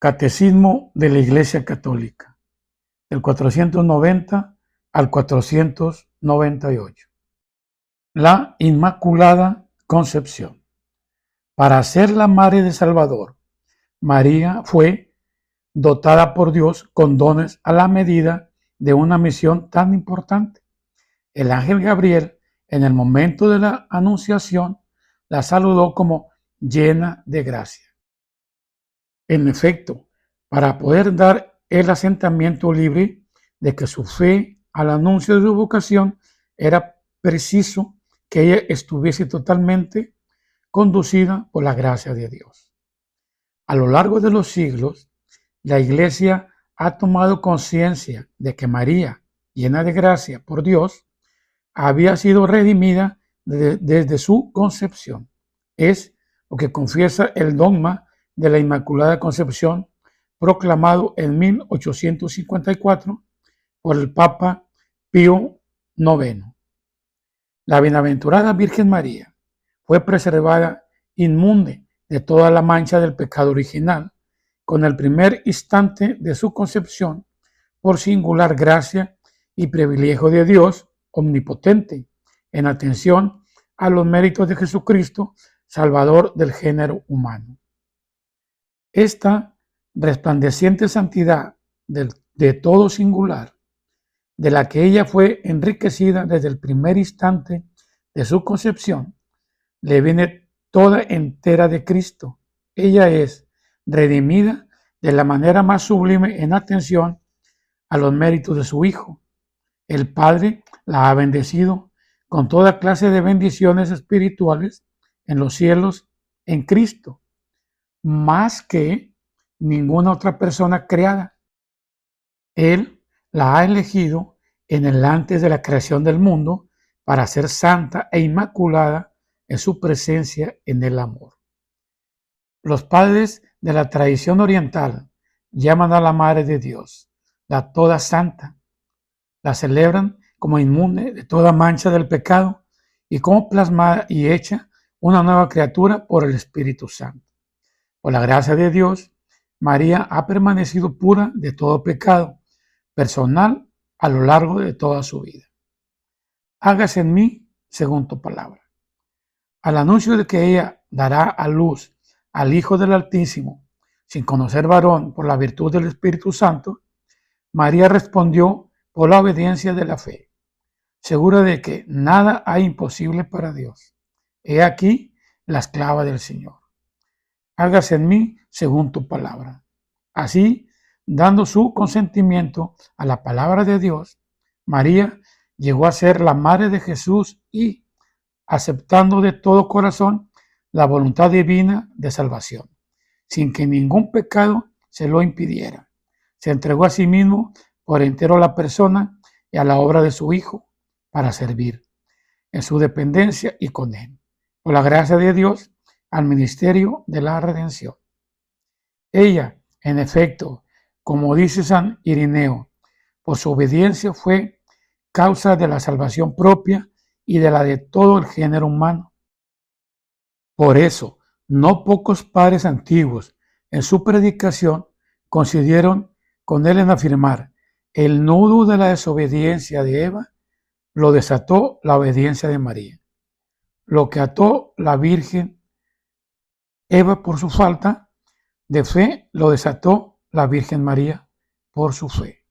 Catecismo de la Iglesia Católica, del 490 al 498. La Inmaculada Concepción. Para ser la madre de Salvador, María fue dotada por Dios con dones a la medida de una misión tan importante. El ángel Gabriel, en el momento de la anunciación, la saludó como llena de gracia. En efecto, para poder dar el asentamiento libre de que su fe al anuncio de su vocación, era preciso que ella estuviese totalmente conducida por la gracia de Dios. A lo largo de los siglos, la Iglesia ha tomado conciencia de que María, llena de gracia por Dios, había sido redimida desde su concepción. Es lo que confiesa el dogma de la Inmaculada Concepción, proclamado en 1854 por el Papa Pío IX. La bienaventurada Virgen María fue preservada inmune de toda la mancha del pecado original con el primer instante de su concepción, por singular gracia y privilegio de Dios omnipotente, en atención a los méritos de Jesucristo, Salvador del género humano. Esta resplandeciente santidad de todo singular, de la que ella fue enriquecida desde el primer instante de su concepción, le viene toda entera de Cristo. Ella es redimida de la manera más sublime en atención a los méritos de su Hijo. El Padre la ha bendecido con toda clase de bendiciones espirituales en los cielos en Cristo, más que ninguna otra persona creada. Él la ha elegido en el antes de la creación del mundo para ser santa e inmaculada en su presencia en el amor. Los padres de la tradición oriental llaman a la Madre de Dios, la Toda Santa. La celebran como inmune de toda mancha del pecado y como plasmada y hecha una nueva criatura por el Espíritu Santo. Por la gracia de Dios, María ha permanecido pura de todo pecado personal a lo largo de toda su vida. Hágase en mí según tu palabra. Al anuncio de que ella dará a luz al Hijo del Altísimo, sin conocer varón por la virtud del Espíritu Santo, María respondió por la obediencia de la fe, segura de que nada hay imposible para Dios. He aquí la esclava del Señor. Hágase en mí según tu palabra. Así, dando su consentimiento a la palabra de Dios, María llegó a ser la madre de Jesús y, aceptando de todo corazón la voluntad divina de salvación, sin que ningún pecado se lo impidiera, se entregó a sí mismo por entero a la persona y a la obra de su Hijo para servir en su dependencia y con él, por la gracia de Dios, al ministerio de la redención. Ella, en efecto, como dice San Irineo, por su obediencia fue causa de la salvación propia y de la de todo el género humano. Por eso, no pocos padres antiguos en su predicación coincidieron con él en afirmar: el nudo de la desobediencia de Eva lo desató la obediencia de María. Lo que ató la Virgen Eva por su falta de fe, lo desató la Virgen María por su fe.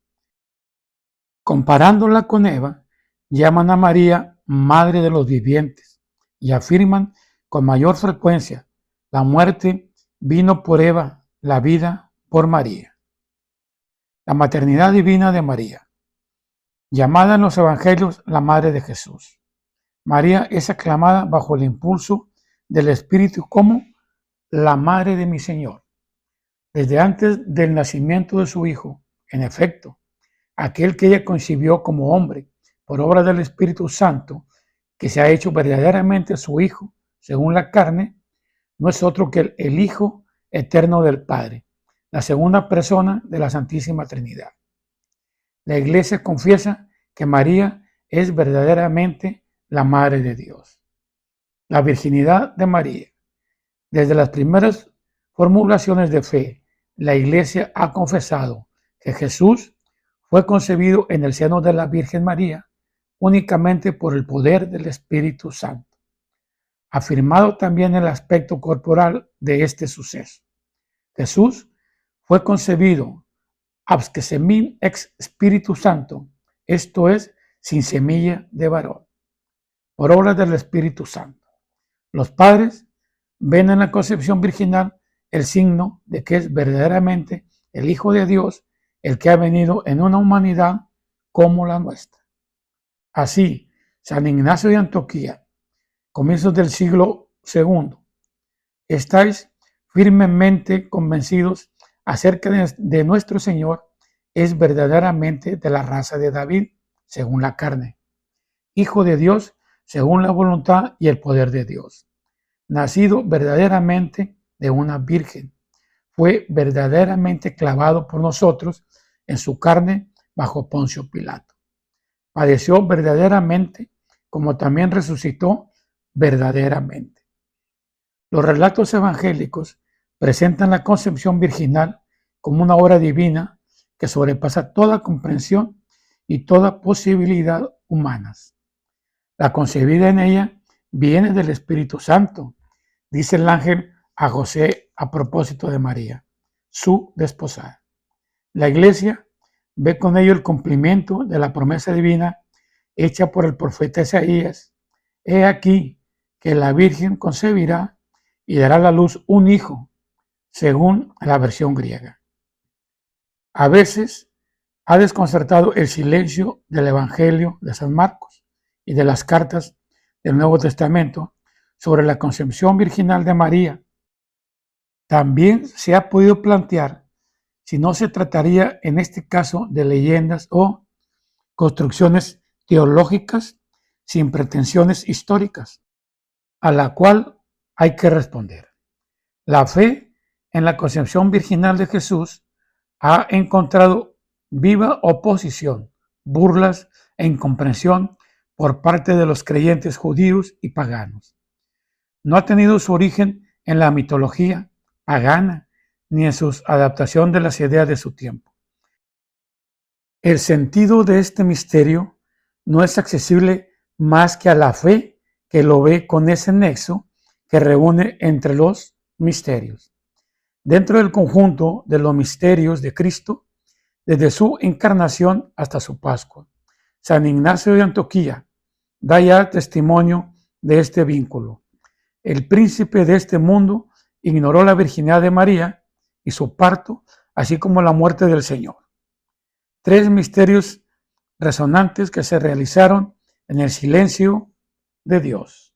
Comparándola con Eva, llaman a María Madre de los Vivientes y afirman con mayor frecuencia: la muerte vino por Eva, la vida por María. La maternidad divina de María, llamada en los evangelios la Madre de Jesús. María es aclamada bajo el impulso del Espíritu como la Madre de mi Señor. Desde antes del nacimiento de su Hijo, en efecto, aquel que ella concibió como hombre por obra del Espíritu Santo, que se ha hecho verdaderamente su Hijo según la carne, no es otro que el Hijo eterno del Padre, la segunda persona de la Santísima Trinidad. La Iglesia confiesa que María es verdaderamente la Madre de Dios. La virginidad de María, desde las primeras formulaciones de fe la Iglesia ha confesado que Jesús fue concebido en el seno de la Virgen María únicamente por el poder del Espíritu Santo, afirmado también el aspecto corporal de este suceso. Jesús fue concebido absque semin ex Espíritu Santo, esto es, sin semilla de varón, por obra del Espíritu Santo. Los padres ven en la concepción virginal el signo de que es verdaderamente el Hijo de Dios el que ha venido en una humanidad como la nuestra. Así, San Ignacio de Antioquía, comienzos del siglo II, estáis firmemente convencidos acerca de nuestro Señor es verdaderamente de la raza de David, según la carne, Hijo de Dios, según la voluntad y el poder de Dios, nacido verdaderamente de una virgen, fue verdaderamente clavado por nosotros en su carne bajo Poncio Pilato. Padeció verdaderamente, como también resucitó verdaderamente. Los relatos evangélicos presentan la concepción virginal como una obra divina que sobrepasa toda comprensión y toda posibilidad humanas. La concebida en ella viene del Espíritu Santo, dice el ángel a José a propósito de María, su desposada. La Iglesia ve con ello el cumplimiento de la promesa divina hecha por el profeta Isaías. He aquí que la Virgen concebirá y dará a la luz un hijo, según la versión griega. A veces ha desconcertado el silencio del Evangelio de San Marcos y de las cartas del Nuevo Testamento sobre la concepción virginal de María. También se ha podido plantear si no se trataría en este caso de leyendas o construcciones teológicas sin pretensiones históricas, a la cual hay que responder. La fe en la concepción virginal de Jesús ha encontrado viva oposición, burlas e incomprensión por parte de los creyentes judíos y paganos. No ha tenido su origen en la mitología pagana ni en su adaptación de las ideas de su tiempo. El sentido de este misterio no es accesible más que a la fe que lo ve con ese nexo que reúne entre los misterios. Dentro del conjunto de los misterios de Cristo, desde su encarnación hasta su Pascua, San Ignacio de Antioquía da ya testimonio de este vínculo. El príncipe de este mundo ignoró la virginidad de María y su parto, así como la muerte del Señor. Tres misterios resonantes que se realizaron en el silencio de Dios.